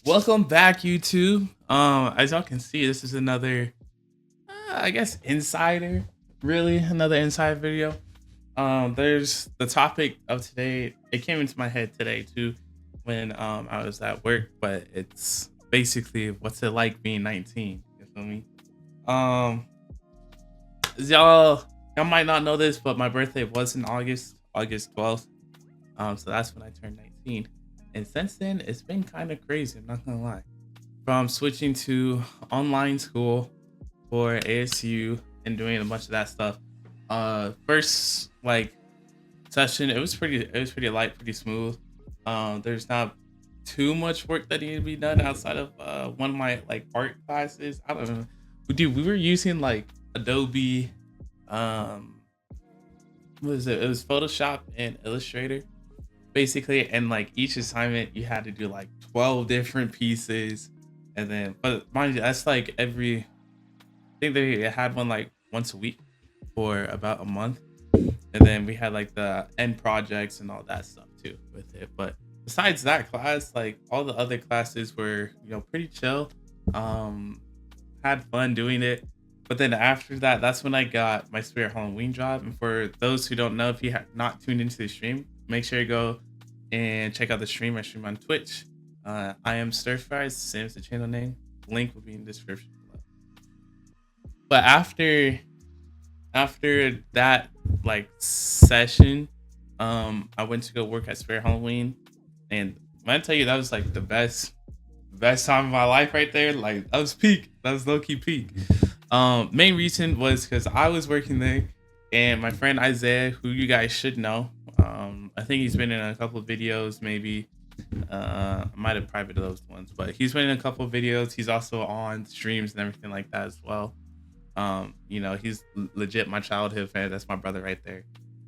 Welcome back, YouTube. As y'all can see, this is another, I guess, insider. Really, another inside video. There's the topic of today. It came into my head today too, when I was at work. But it's basically what's it like being 19. You feel me? Um, y'all might not know this, but my birthday was in August 12th. So that's when I turned 19. And since then, it's been kind of crazy. I'm not gonna lie. From switching to online school for ASU and doing a bunch of that stuff. First session, it was pretty light, pretty smooth. There's not too much work that needed to be done outside of one of my like art classes. I don't know. Dude, we were using like Adobe, um, what is it? It was Photoshop and Illustrator basically, and like each assignment you had to do like 12 different pieces, and then but mind you, that's like every, I think they had one like once a week for about a month, and then we had like the end projects and all that stuff too with it. But besides that class, like all the other classes were, pretty chill. um had fun doing it. But then after that, that's when I got my Spirit Halloween job. And for those who don't know, if you have not tuned into the stream, make sure you go and check out the stream. I stream on Twitch. I am Stir Fries, same as the channel name. Link will be in the description below. But after that like session, I went to go work at Spirit Halloween, and when I tell you that was like the best time of my life right there. Like that was peak. That was low key peak. Main reason was because I was working there, and my friend Isaiah, who you guys should know, I think he's been in a couple of videos, maybe. I might have private those ones, but he's been in a couple of videos. He's also on streams and everything like that as well. He's legit my childhood fan. That's my brother right there.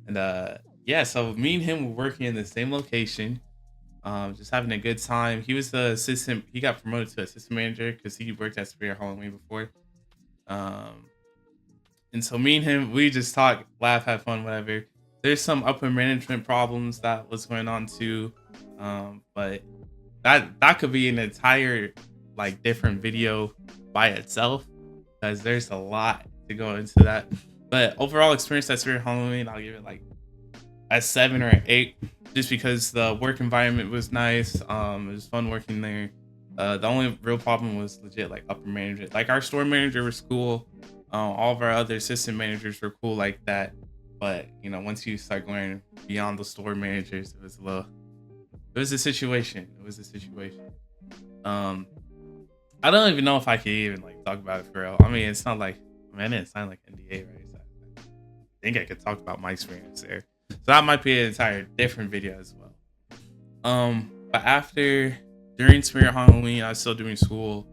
And yeah, so me and him were working in the same location, just having a good time. He was the assistant. He got promoted to assistant manager because he worked at Spirit Halloween before. Um, and so me and him, we just talk, laugh, have fun, whatever. There's some upper management problems that was going on too, but that could be an entire like different video by itself, because there's a lot to go into that. But overall experience at Spirit Halloween, I'll give it like a 7 or 8, just because the work environment was nice. It was fun working there. The only real problem was legit like upper management. Like our store manager was cool. All of our other assistant managers were cool like that. But once you start going beyond the store managers, it was a little. It was a situation. It was a situation. Um, I don't even know if I could even like talk about it for real. I mean, it's not like, man, it sounds like NDA, right? So I think I could talk about my experience there. So that might be an entire different video as well. But during Spirit Halloween, I was still doing school,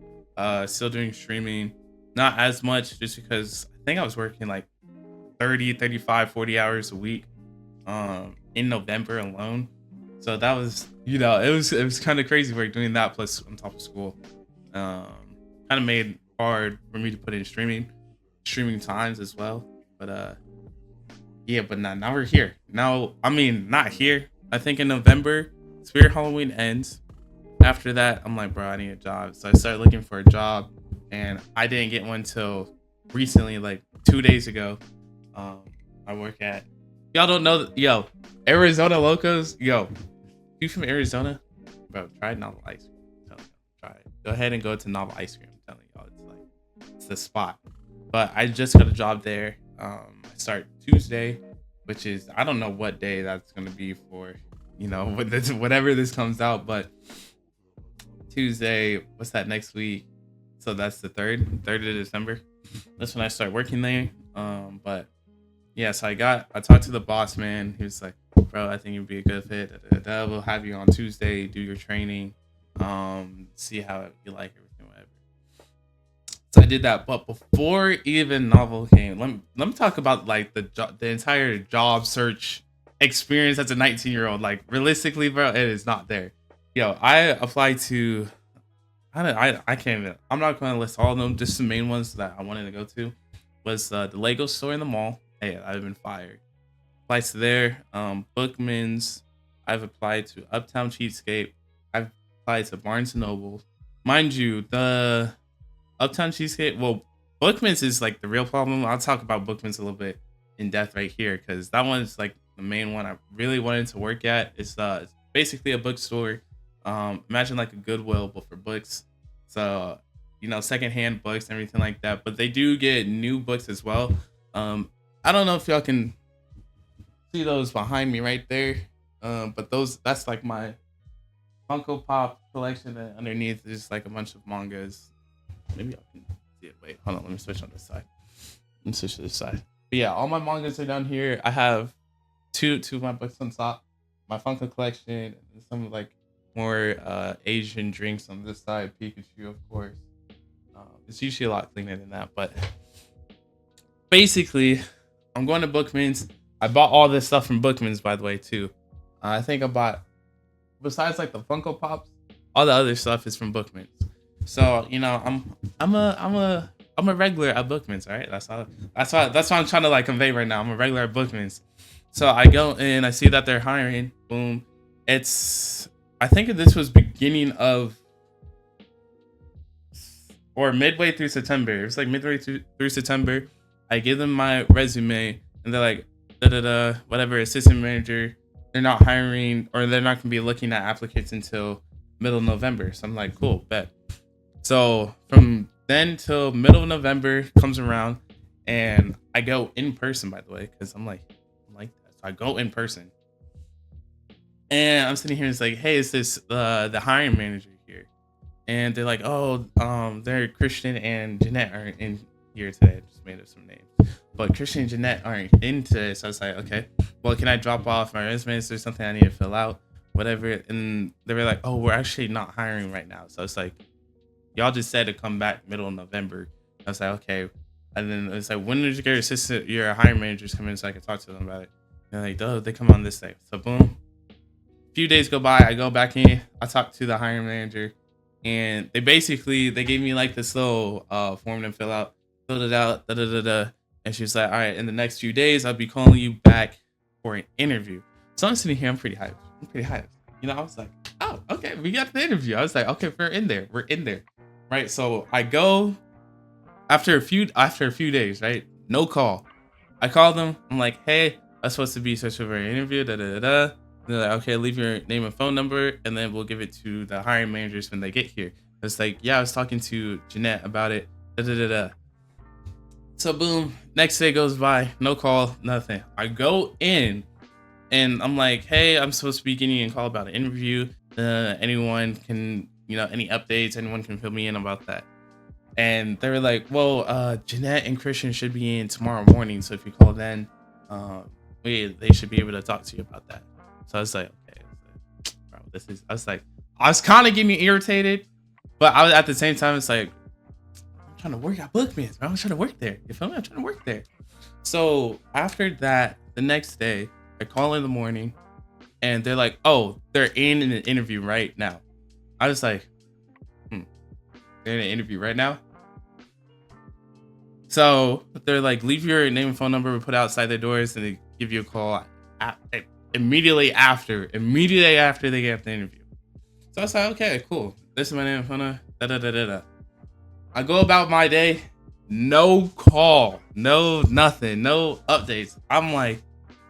still doing streaming, not as much just because I think I was working like 30, 35, 40 hours a week, in November alone. So that was, it was kind of crazy work doing that plus on top of school. Um, Kind of made hard for me to put in streaming times as well. But yeah, but now we're here. Now, I mean, not here. I think in November, Spirit Halloween ends. After that, I'm like, bro, I need a job. So I started looking for a job, and I didn't get one till recently, like 2 days ago. Um, I work at, y'all don't know, yo, Arizona Locos. Yo, you from Arizona, bro? Try Novel Ice Cream. I'm telling you, try it. Go ahead and go to Novel Ice Cream. I'm telling y'all, it's the spot. But I just got a job there. I start Tuesday, which is, I don't know what day that's gonna be for, whatever this comes out, but Tuesday, what's that, next week? So that's the third of December. That's when I start working there. But yeah, so I talked to the boss man. He was like, bro, I think you'd be a good fit. We'll have you on Tuesday, do your training, see how you like everything, whatever. So I did that. But before even Novel came, let me talk about like the entire job search experience as a 19-year-old. Like realistically, bro, it is not there. Yo, I applied to, I can't even, I'm not going to list all of them. Just the main ones that I wanted to go to was the Lego store in the mall. Hey, I've been fired. Applied to there. Bookman's. I've applied to Uptown Cheapskate. I've applied to Barnes and Noble. mind you, the Uptown Cheesecake. Well, Bookman's is like the real problem. I'll talk about Bookman's a little bit in depth right here because that one's like the main one I really wanted to work at. It's basically a bookstore. Imagine like a Goodwill but for books. So secondhand books and everything like that. But they do get new books as well. I don't know if y'all can see those behind me right there. But that's like my Funko Pop collection. And underneath is like a bunch of mangas. Maybe I can see it. Wait, hold on. Let me switch on this side. Let me switch to this side. But yeah, all my mangas are down here. I have two of my books on top, my Funko collection, and some like more Asian drinks on this side. Pikachu, of course. It's usually a lot cleaner than that, but basically, I'm going to Bookman's. I bought all this stuff from Bookman's, by the way, too. I think I bought, besides like the Funko Pops, all the other stuff is from Bookman's. So I'm a regular at Bookman's, all right? That's what I'm trying to like convey right now. I'm a regular at Bookman's. So I go in, I see that they're hiring. Boom. I think this was beginning of or midway through September. It was like midway through September. I give them my resume and they're like, da da da, whatever, assistant manager. They're not hiring or they're not gonna be looking at applicants until middle of November. So I'm like, cool, bet. So from then till middle of November comes around and I go in person, by the way, because I'm like that. So I go in person. And I'm sitting here and it's like, hey, is this the hiring manager here? And they're like, oh, they're Christian and Jeanette aren't in here today. I just made up some names. But Christian and Jeanette aren't in today. So I was like, okay, well, can I drop off my resume? Is there something I need to fill out? Whatever. And they were like, oh, we're actually not hiring right now. So it's like, y'all just said to come back middle of November. I was like, okay. And then it's like, when did your hiring managers come in so I can talk to them about it? And they're like, oh, they come on this day. So boom. Few days go by, I go back in, I talk to the hiring manager, and they gave me like this little form to fill out, filled it out, and she was like, all right, in the next few days, I'll be calling you back for an interview. So I'm sitting here, I'm pretty hyped. I was like, oh, okay, we got the interview. I was like, okay, we're in there, right? So I go after a few days, right? No call. I call them. I'm like, hey, I'm supposed to be searching for an interview. They're like, okay, leave your name and phone number, and then we'll give it to the hiring managers when they get here. It's like, yeah, I was talking to Jeanette about it. So boom, next day goes by, no call, nothing. I go in, and I'm like, hey, I'm supposed to be getting a call about an interview. Anyone can, any updates, anyone can fill me in about that. And they were like, well, Jeanette and Christian should be in tomorrow morning, so if you call then, they should be able to talk to you about that. So I was like, okay, bro, I was kind of getting irritated, but I was at the same time, it's like, I'm trying to work at Bookman's, bro. I'm trying to work there. You feel me? I'm trying to work there. So after that, the next day, I call in the morning and they're like, oh, they're in an interview right now. I was like, they're in an interview right now? So they're like, leave your name and phone number, we put outside their doors, and they give you a call immediately after they get the interview. So I was like, okay, cool. This is my name, da. I go about my day, no call, no nothing, no updates. I'm like,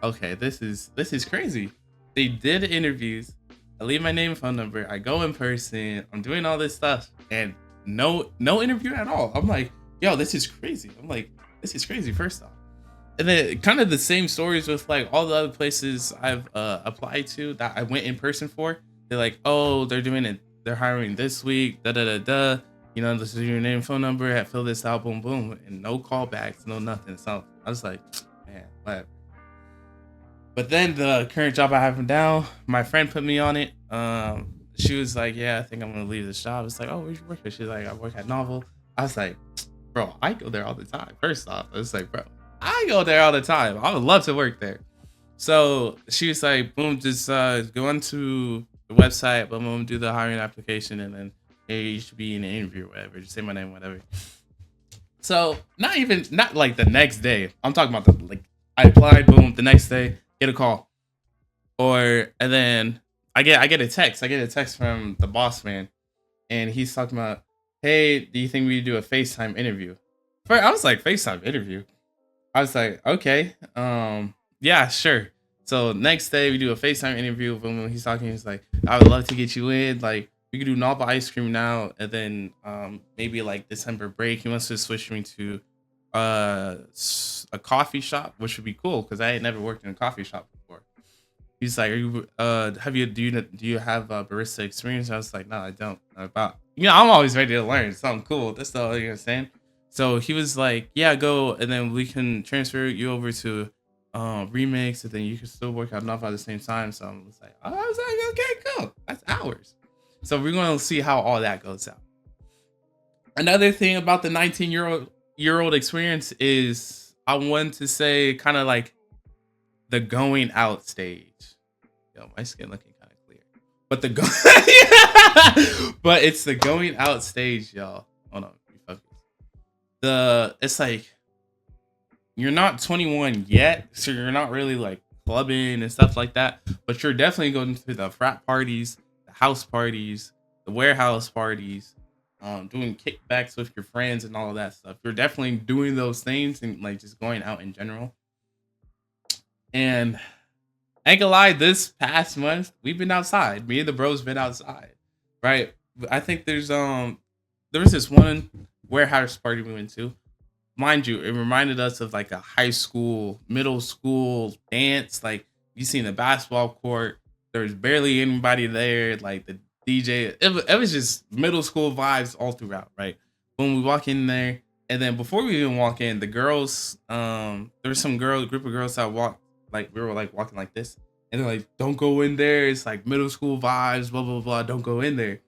okay, this is crazy. They did interviews. I leave my name and phone number. I go in person. I'm doing all this stuff, and no interview at all. I'm like, yo, this is crazy. First off. And then kind of the same stories with like all the other places I've applied to that I went in person for. They're like, oh, they're doing it. They're hiring this week. This is your name, phone number. Fill this out, boom, boom, and no callbacks, no nothing. So I was like, man, whatever. But then the current job I have now, my friend put me on it. She was like, yeah, I think I'm gonna leave this job. It's like, oh, where you work at? She's like, I work at Novel. I was like, bro, I go there all the time. First off, I was like, bro, I go there all the time. I would love to work there. So she was like, boom, just go onto the website, boom, do the hiring application, and then hey, you should be in an interview or whatever. Just say my name, whatever. So not like the next day. I'm talking about I applied, boom, the next day, get a call. And then I get a text. I get a text from the boss man. and he's talking about, hey, do you think we do a FaceTime interview? First, I was like, FaceTime interview. I was like, okay, yeah, sure. So next day we do a FaceTime interview with him. When he's talking, he's like, I would love to get you in. Like, we could do Napa ice cream now, and then maybe like December break. He wants to switch me to a coffee shop, which would be cool because I had never worked in a coffee shop before. He's like, are you have you do you have barista experience? I was like, no, I don't. About, I'm always ready to learn something cool. That's all you understand. So he was like, yeah, go, and then we can transfer you over to remix, and then you can still work out enough at the same time. So I was like, okay, cool. That's hours. So we're gonna see how all that goes out. Another thing about the 19-year-old experience is I want to say kind of like the going out stage. Yo, my skin looking kind of clear. But but it's the going out stage, y'all. Hold on, let me focus. It's like you're not 21 yet, so you're not really like clubbing and stuff like that. But you're definitely going to the frat parties, the house parties, the warehouse parties, doing kickbacks with your friends and all of that stuff. You're definitely doing those things and like just going out in general. And I ain't gonna lie, this past month we've been outside. Me and the bros been outside, right? I think there was this one warehouse party we went to. Mind you, it reminded us of like a high school, middle school dance. Like you seen the basketball court. There was barely anybody there. Like the DJ, it was just middle school vibes all throughout, right? When we walk in there, and then before we even walk in, the girls, there was some group of girls that walked, like we were like walking like this, and they're like, "Don't go in there. It's like middle school vibes, blah blah blah. Don't go in there."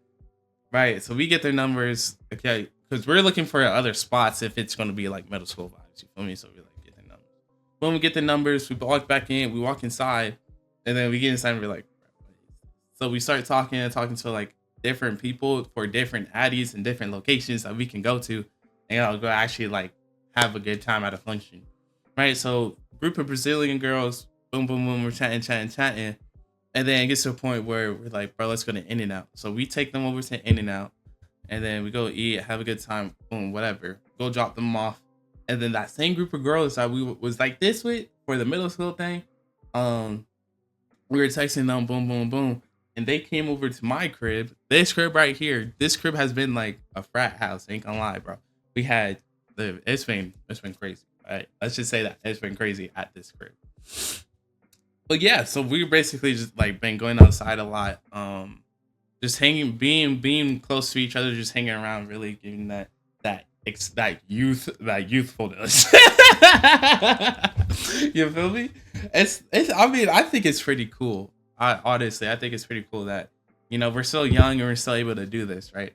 Right. So we get their numbers, okay, because we're looking for other spots if it's going to be like middle school vibes. You feel me? So we like get the numbers. When we get the numbers, we walk back in, we walk inside, and then we get inside and we're like, so we start talking to like different people for different addies and different locations that we can go to, and I'll go actually like have a good time at a function. Right. So group of Brazilian girls, boom, boom, boom, we're chatting. And then it gets to a point where we're like, bro, let's go to In and Out. So we take them over to In and Out, and then we go eat, have a good time, boom, whatever. Go drop them off. And then that same group of girls that we was like this with for the middle school thing, we were texting them, boom, boom, boom. And they came over to my crib. This crib right here. This crib has been like a frat house. Ain't gonna lie, bro. We had it's been crazy. Right? Let's just say that it's been crazy at this crib. But yeah, so we basically just like been going outside a lot. Just hanging, being close to each other, just hanging around, really giving that youthfulness. You feel me? It's. I mean, I think it's pretty cool. I think it's pretty cool that we're so young and we're still able to do this, right?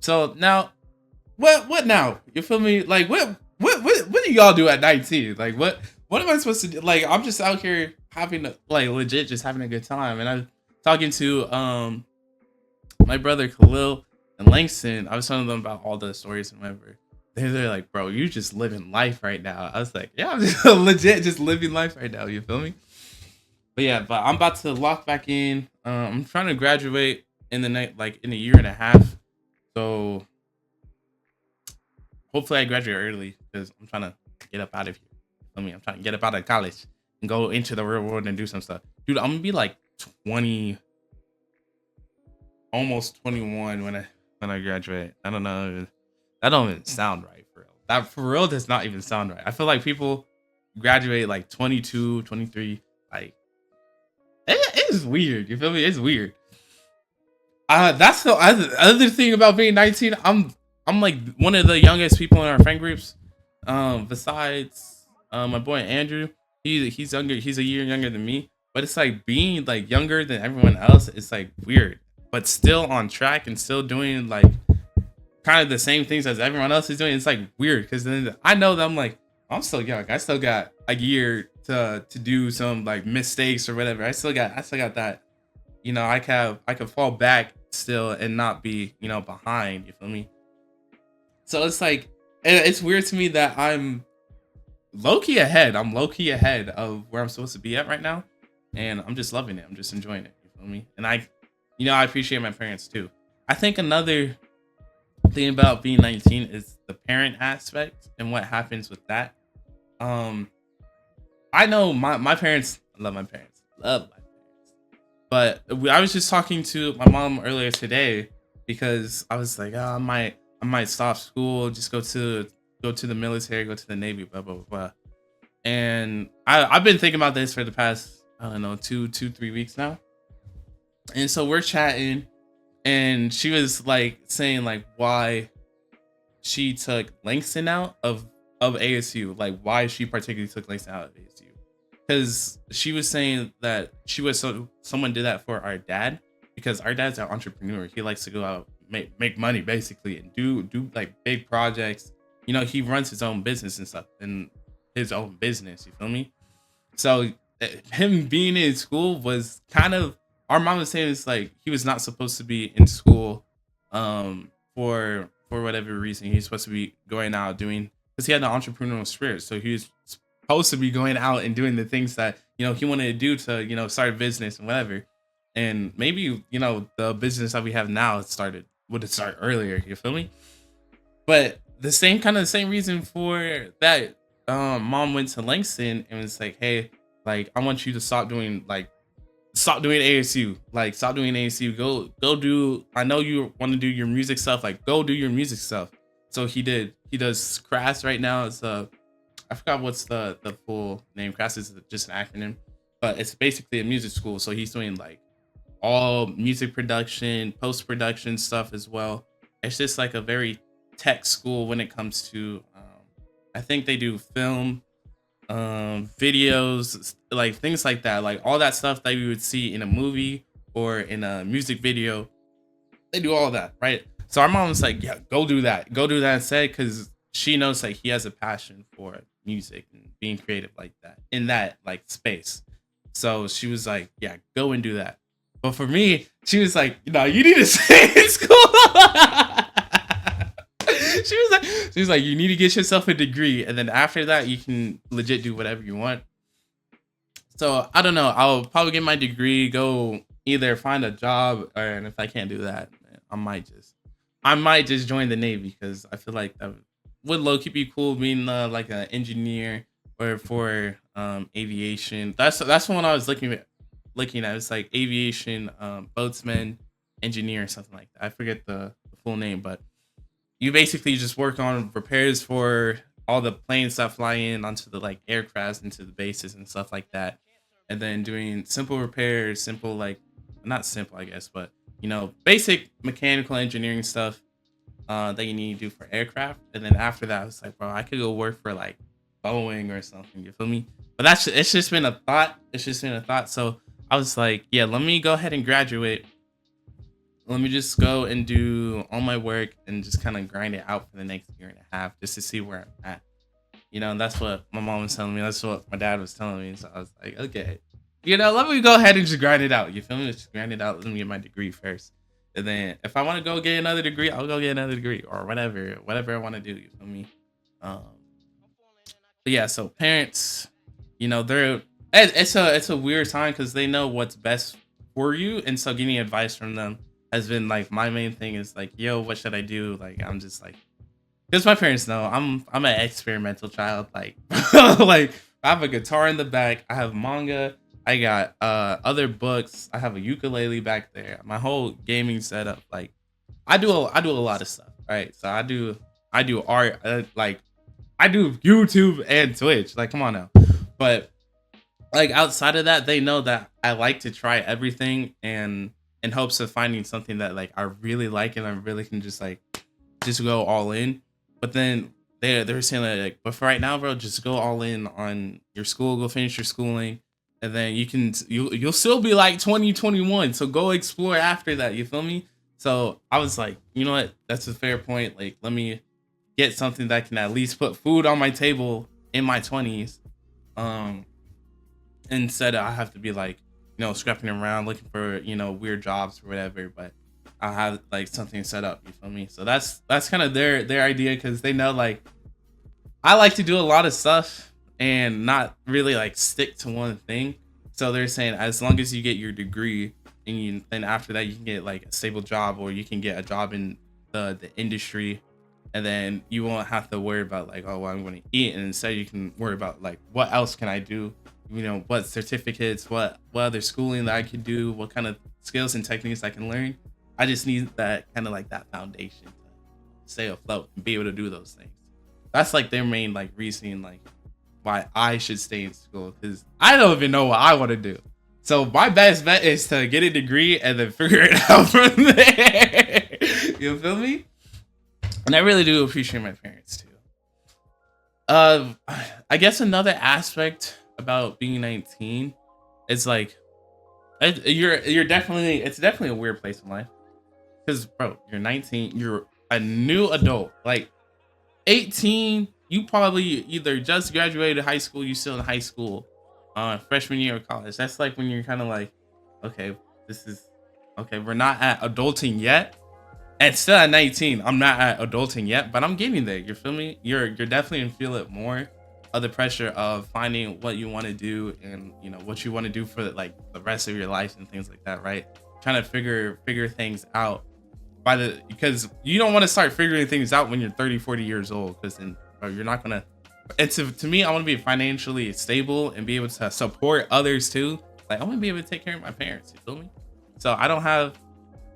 So now, what now? You feel me? Like what do y'all do at 19? Like what am I supposed to do? Like I'm just out here having like legit just having a good time, and I'm talking to my brother Khalil and Langston. I was telling them about all the stories and whatever. They're like, bro, you just living life right now. I was like, yeah, I'm just legit just living life right now. You feel me? But yeah, but I'm about to lock back in. I'm trying to graduate in the night, like in a year and a half. So hopefully I graduate early because I'm trying to get up out of here. I'm trying to get up out of college and go into the real world and do some stuff. Dude, I'm gonna be like 20, almost 21 when I graduate. I don't know. That don't even sound right for real. That for real does not even sound right. I feel like people graduate like 22, 23. Like it is weird. You feel me? It's weird. That's the other thing about being 19. I'm like one of the youngest people in our friend groups. Besides my boy Andrew, he's younger. He's a year younger than me. But it's like being like younger than everyone else. It's like weird, but still on track and still doing like kind of the same things as everyone else is doing. It's like weird because then I know that I'm still young. I still got a year to do some like mistakes or whatever. I still got that. I can fall back still and not be behind. You feel me? So it's like it's weird to me that I'm low key ahead. I'm low key ahead of where I'm supposed to be at right now, and I'm just loving it. I'm just enjoying it. You feel me? And I appreciate my parents too. I think another thing about being 19 is the parent aspect and what happens with that. Um, I know my parents, I love my parents, love my parents. But I was just talking to my mom earlier today because I was like, oh, I might stop school, just go to the military, go to the Navy, blah blah blah. Blah. And I've been thinking about this for the past, I don't know, 3 weeks now. And so we're chatting, and she was like saying like why she took Langston out of ASU, like why she particularly took Langston out of ASU. Because she was saying that she was someone did that for our dad, because our dad's an entrepreneur. He likes to go out, make money basically, and do like big projects. You know, he runs his own business and stuff, and his own business. You feel me? So him being in school was kind of, our mom was saying it's like he was not supposed to be in school, for whatever reason. He's supposed to be going out doing, because he had an entrepreneurial spirit. So he was supposed to be going out and doing the things that he wanted to do to start a business and whatever. And maybe the business that we have now would have started earlier. You feel me? But the same reason for that, mom went to Langston and was like, hey, like I want you to stop doing ASU. Like stop doing ASU. Go do, I know you want to do your music stuff, like go do your music stuff. So he did. He does CRAS right now. It's I forgot what's the full name. CRAS is just an acronym, but it's basically a music school. So he's doing like all music production, post production stuff as well. It's just like a very tech school when it comes to I think they do film, videos, like things like that, like all that stuff that you would see in a movie or in a music video. They do all that, right? So our mom was like, yeah, go do that instead, because she knows like he has a passion for music and being creative like that, in that like space. So she was like, yeah, go and do that. But for me, she was like, no, you need to stay in school. she was like, you need to get yourself a degree, and then after that, you can legit do whatever you want. So I don't know. I'll probably get my degree, go either find a job, or, and if I can't do that, I might just join the Navy, because I feel like that would low key be cool, being like an engineer, or for aviation. That's the one I was looking at. It's like aviation, boatsman, engineer, or something like that. I forget the full name, but you basically just work on repairs for all the planes that fly in onto the like aircrafts, into the bases and stuff like that, and then doing simple repairs, simple, like, not simple I guess, but basic mechanical engineering stuff that you need to do for aircraft. And then after that, I was like, bro, I could go work for like Boeing or something. You feel me? But it's just been a thought. It's just been a thought. So I was like, yeah, let me go ahead and graduate. Let me just go and do all my work and just kind of grind it out for the next year and a half, just to see where I'm at. And that's what my mom was telling me. That's what my dad was telling me. So I was like, okay, let me go ahead and just grind it out. You feel me? Just grind it out. Let me get my degree first. And then if I want to go get another degree, I'll go get another degree, or whatever I want to do. You feel me? Um, but yeah, so parents, they're it's a weird time, because they know what's best for you, and so getting advice from them has been like my main thing. Is like, yo, what should I do? Like, I'm just like, because my parents know I'm an experimental child. Like, like I have a guitar in the back. I have manga. I got other books. I have a ukulele back there. My whole gaming setup. Like, I do a lot of stuff. Right. So I do art. Like, I do YouTube and Twitch. Like, come on now. But like outside of that, they know that I like to try everything, and in hopes of finding something that like I really like, and I really can just go all in. But then they're saying like, but for right now, bro, just go all in on your school, go finish your schooling, and then you'll still be like 2021. So go explore after that. You feel me? So I was like, you know what? That's a fair point. Like, let me get something that can at least put food on my table in my 20s. Instead I have to be like, scrapping around looking for, weird jobs or whatever, but I have like something set up, you feel me? So that's kind of their idea, because they know like I like to do a lot of stuff and not really like stick to one thing. So they're saying, as long as you get your degree and then after that you can get like a stable job, or you can get a job in the industry, and then you won't have to worry about like, oh, well, I'm going to eat, and instead you can worry about like, what else can I do, what certificates, what other schooling that I could do, what kind of skills and techniques I can learn. I just need that kind of like that foundation to stay afloat and be able to do those things. That's like their main like reasoning, like why I should stay in school, because I don't even know what I want to do. So my best bet is to get a degree and then figure it out from there. You feel me? And I really do appreciate my parents too. I guess another aspect about being 19 is like, you're definitely, it's definitely a weird place in life, because bro, you're 19, you're a new adult. Like 18, you probably either just graduated high school, you still in high school, freshman year of college. That's like when you're kind of like, okay, this is okay. We're not at adulting yet, and still at 19, I'm not at adulting yet, but I'm getting there. You feel me? You're definitely gonna feel it more of the pressure of finding what you want to do, and what you want to do for like the rest of your life and things like that, right? Trying to figure things out because you don't want to start figuring things out when you're 30, 40 years old, because then you're not gonna. And to me, I want to be financially stable and be able to support others too. Like I want to be able to take care of my parents. You feel me? So I don't have,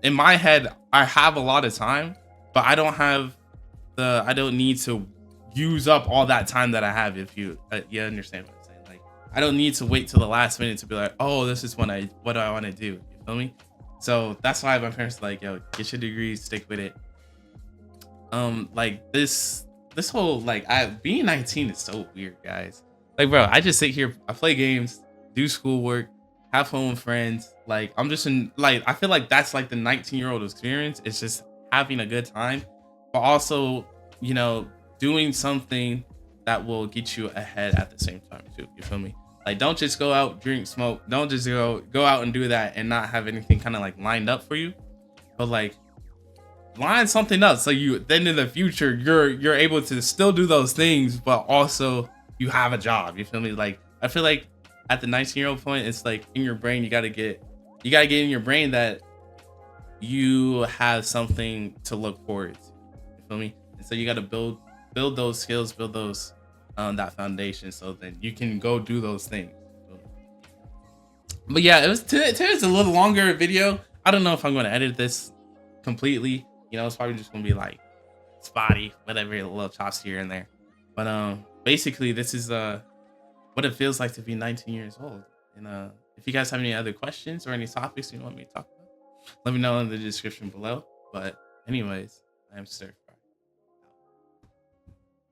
in my head, I have a lot of time, but I don't need to use up all that time that I have. If you understand what I'm saying, like I don't need to wait till the last minute to be like, oh, this is what I want to do. You feel me? So that's why my parents are like, yo, get your degree, stick with it. Like this whole like being 19 is so weird, guys. Like, bro, I just sit here, I play games, do schoolwork, have fun with friends. Like I'm just in, like, I feel like that's like the 19-year-old experience. It's just having a good time, but also, doing something that will get you ahead at the same time too. You feel me? Like, don't just go out, drink, smoke. Don't just go out and do that and not have anything kind of like lined up for you. But like, line something up so you then in the future you're able to still do those things, but also you have a job. You feel me? Like I feel like at the 19-year-old point, it's like in your brain, you gotta get in your brain that you have something to look forward to. You feel me? And so you gotta build those skills, build those that foundation, so then you can go do those things. But yeah, today's a little longer video. I don't know if I'm going to edit this completely. It's probably just going to be like spotty, whatever, a little chops here and there. But basically, this is what it feels like to be 19 years old. And if you guys have any other questions or any topics you want me to talk about, let me know in the description below. But anyways, I am Sir.